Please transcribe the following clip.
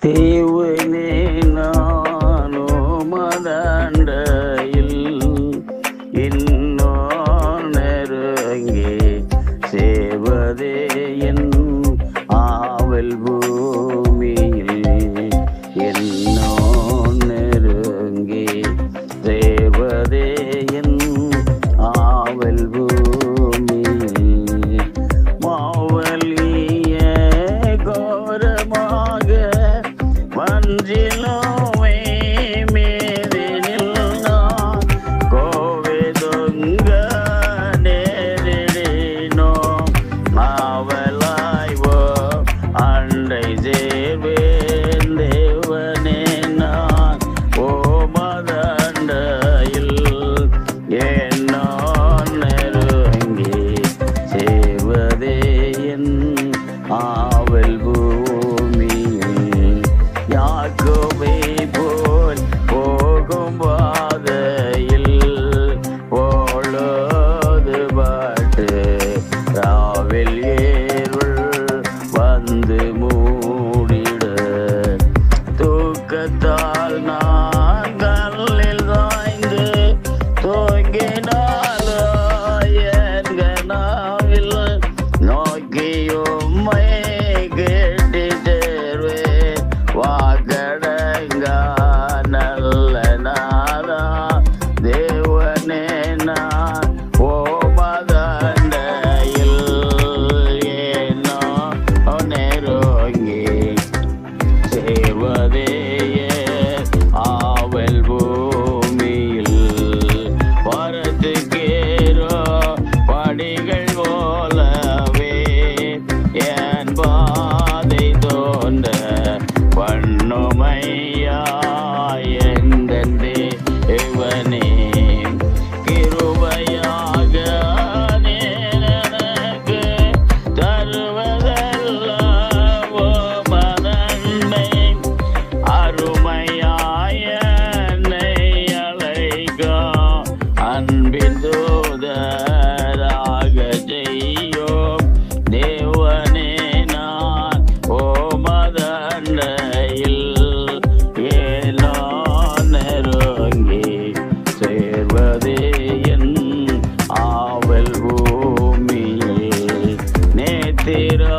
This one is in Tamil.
தேவனே நானோ மதாண்டையில் இன்னோ நெருங்கி சேவதே என் ஆவல் பூமியில் என்னோ நெருங்கி சேவதே என் ஆவல் பூமியில் மாவலிய கோரமாக வஞ்சிலோவே மேதினில் நான் கோவிதுங்க நேரிடினோ மாவலாய்வோ அண்டை சேவேன் தேவனே நான் ஓ மதண்டையில் என்னோ நெருங்கி சேவதே என் ஆவல் பூமியில் யாக்கோபை போல் போகும் பாதையில் பொழுது பாட்டு ராவில் ஏருள் வந்து மூடிட தூக்கத்தால் நான் கல்லில் சாய்ந்து தூங்கினாலோ என் கனாவில் நோக்கியும்மை கேட்டி சேர்வேன் வாக்கடங்கா நல்ல நாதா தேவனே நான் ஓ மதண்டையில் ஏனோ நெருங்கி சேவதே ஆவல் பூமியில் வரத்துக்கேரோ படிகள் போலவே என் பாதை தோன்ற பண்ணுமையா எந்தே இவனே கிருபையாக எனக்கு தருவதல்லவோ மதன்மை அருமையாய என்னை அழைக்கும் அன்பின் தூதராக செய்யும் தேவனே நான் ஓ மதண்டையில் ஏனோ நெருங்கி சேர்வதே என் ஆவல் பூமியில் நேத்திரோ